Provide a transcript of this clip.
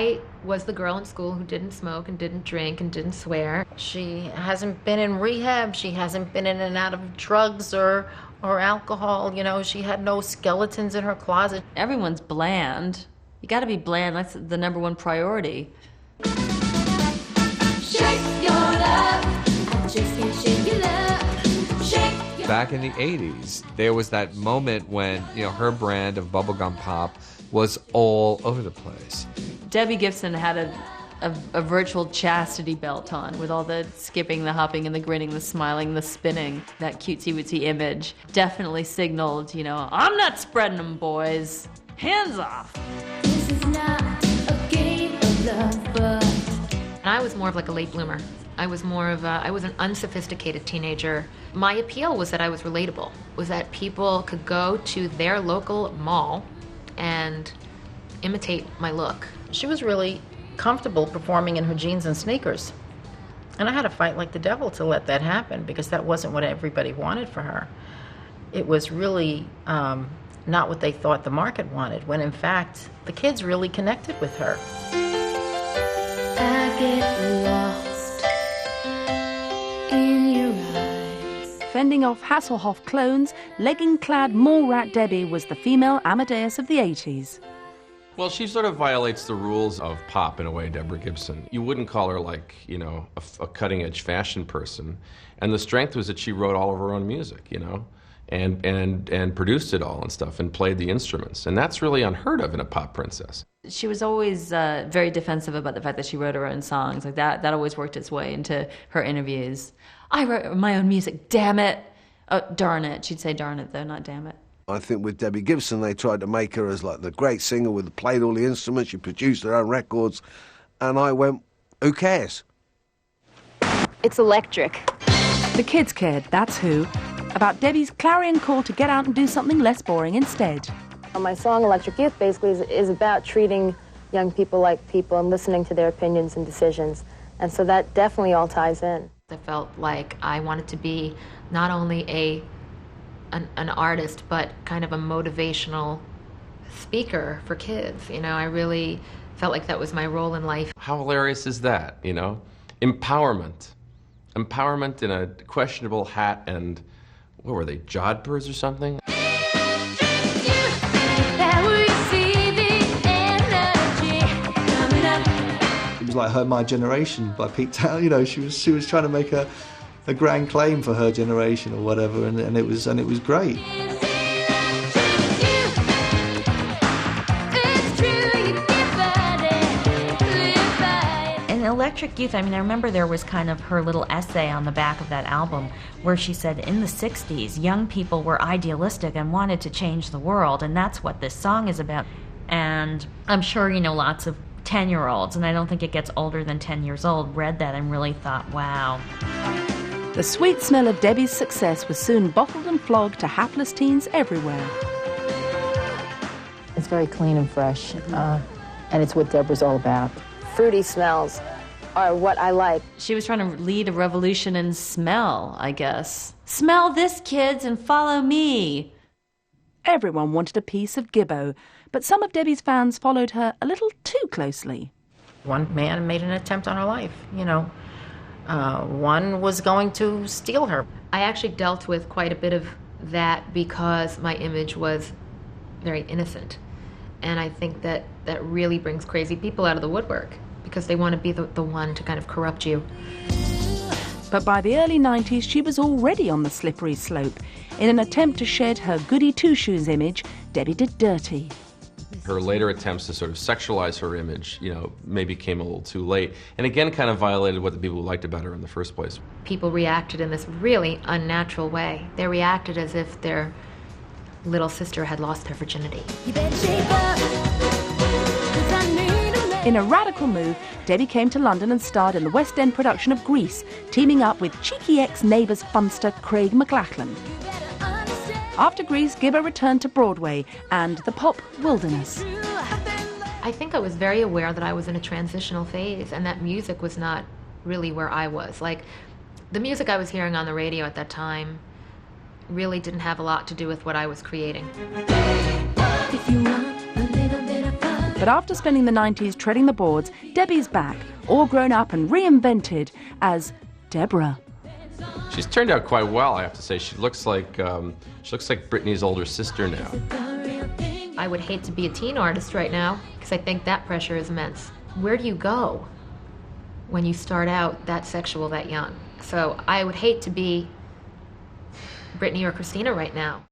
I was the girl in school who didn't smoke and didn't drink and didn't swear. She hasn't been in rehab. She hasn't been in and out of drugs or alcohol. You know, she had no skeletons in her closet. Everyone's bland. You gotta be bland. That's the number one priority. Shake your love. I just can't shake your love. Shake. Back in the 80s, there was that moment when, you know, her brand of bubblegum pop was all over the place. Debbie Gibson had a virtual chastity belt on with all the skipping, the hopping, and the grinning, the smiling, the spinning. That cutesy-wootsy image definitely signaled, you know, I'm not spreading them, boys. Hands off. This is not a game of love, but... And I was more of like a late bloomer. I was an unsophisticated teenager. My appeal was that I was relatable, was that people could go to their local mall and imitate my look. She was really comfortable performing in her jeans and sneakers. And I had to fight like the devil to let that happen because that wasn't what everybody wanted for her. It was really not what they thought the market wanted, when in fact, the kids really connected with her. I get lost in your eyes. Fending off Hasselhoff clones, legging-clad mall-rat Debbie was the female Amadeus of the 80s. Well, she sort of violates the rules of pop in a way, Deborah Gibson. You wouldn't call her like, you know, a cutting-edge fashion person. And the strength was that she wrote all of her own music, you know, and produced it all and stuff and played the instruments. And that's really unheard of in a pop princess. She was always very defensive about the fact that she wrote her own songs. Like that always worked its way into her interviews. I wrote my own music, damn it. Oh, darn it. She'd say darn it, though, not damn it. I think with Debbie Gibson, they tried to make her as like the great singer with played all the instruments, she produced her own records, and I went, who cares? It's electric. The kids cared, that's who. About Debbie's clarion call to get out and do something less boring instead. My song, Electric Youth, basically is about treating young people like people and listening to their opinions and decisions. And so that definitely all ties in. I felt like I wanted to be not only an artist, but kind of a motivational speaker for kids. You know, I really felt like that was my role in life. How hilarious is that, you know? Empowerment. Empowerment in a questionable hat and, what were they, jodhpurs or something? It was like My Generation by Pete Town. You know, she was trying to make a grand claim for her generation or whatever, and it was great. In Electric Youth, I mean, I remember there was kind of her little essay on the back of that album where she said in the 60s, young people were idealistic and wanted to change the world, and that's what this song is about. And I'm sure, you know, lots of 10-year-olds, and I don't think it gets older than 10 years old, read that and really thought, wow. The sweet smell of Debbie's success was soon bottled and flogged to hapless teens everywhere. It's very clean and fresh, and it's what Deborah's all about. Fruity smells are what I like. She was trying to lead a revolution in smell, I guess. Smell this, kids, and follow me. Everyone wanted a piece of Gibbo, but some of Debbie's fans followed her a little too closely. One man made an attempt on her life, you know. One was going to steal her. I actually dealt with quite a bit of that because my image was very innocent. And I think that really brings crazy people out of the woodwork because they want to be the one to kind of corrupt you. But by the early 90s, she was already on the slippery slope. In an attempt to shed her goody two-shoes image, Debbie did dirty. Her later attempts to sort of sexualize her image, you know, maybe came a little too late. And again, kind of violated what the people liked about her in the first place. People reacted in this really unnatural way. They reacted as if their little sister had lost her virginity. In a radical move, Debbie came to London and starred in the West End production of Grease, teaming up with cheeky ex-Neighbours funster Craig McLachlan. After Grease, Gibber returned to Broadway and the pop wilderness. I think I was very aware that I was in a transitional phase and that music was not really where I was. Like, the music I was hearing on the radio at that time really didn't have a lot to do with what I was creating. If you want a little bit of fun, But after spending the 90s treading the boards, Debbie's back, all grown up and reinvented as Deborah. She's turned out quite well, I have to say. She looks like Britney's older sister now. I would hate to be a teen artist right now because I think that pressure is immense. Where do you go when you start out that sexual, that young? So I would hate to be Britney or Christina right now.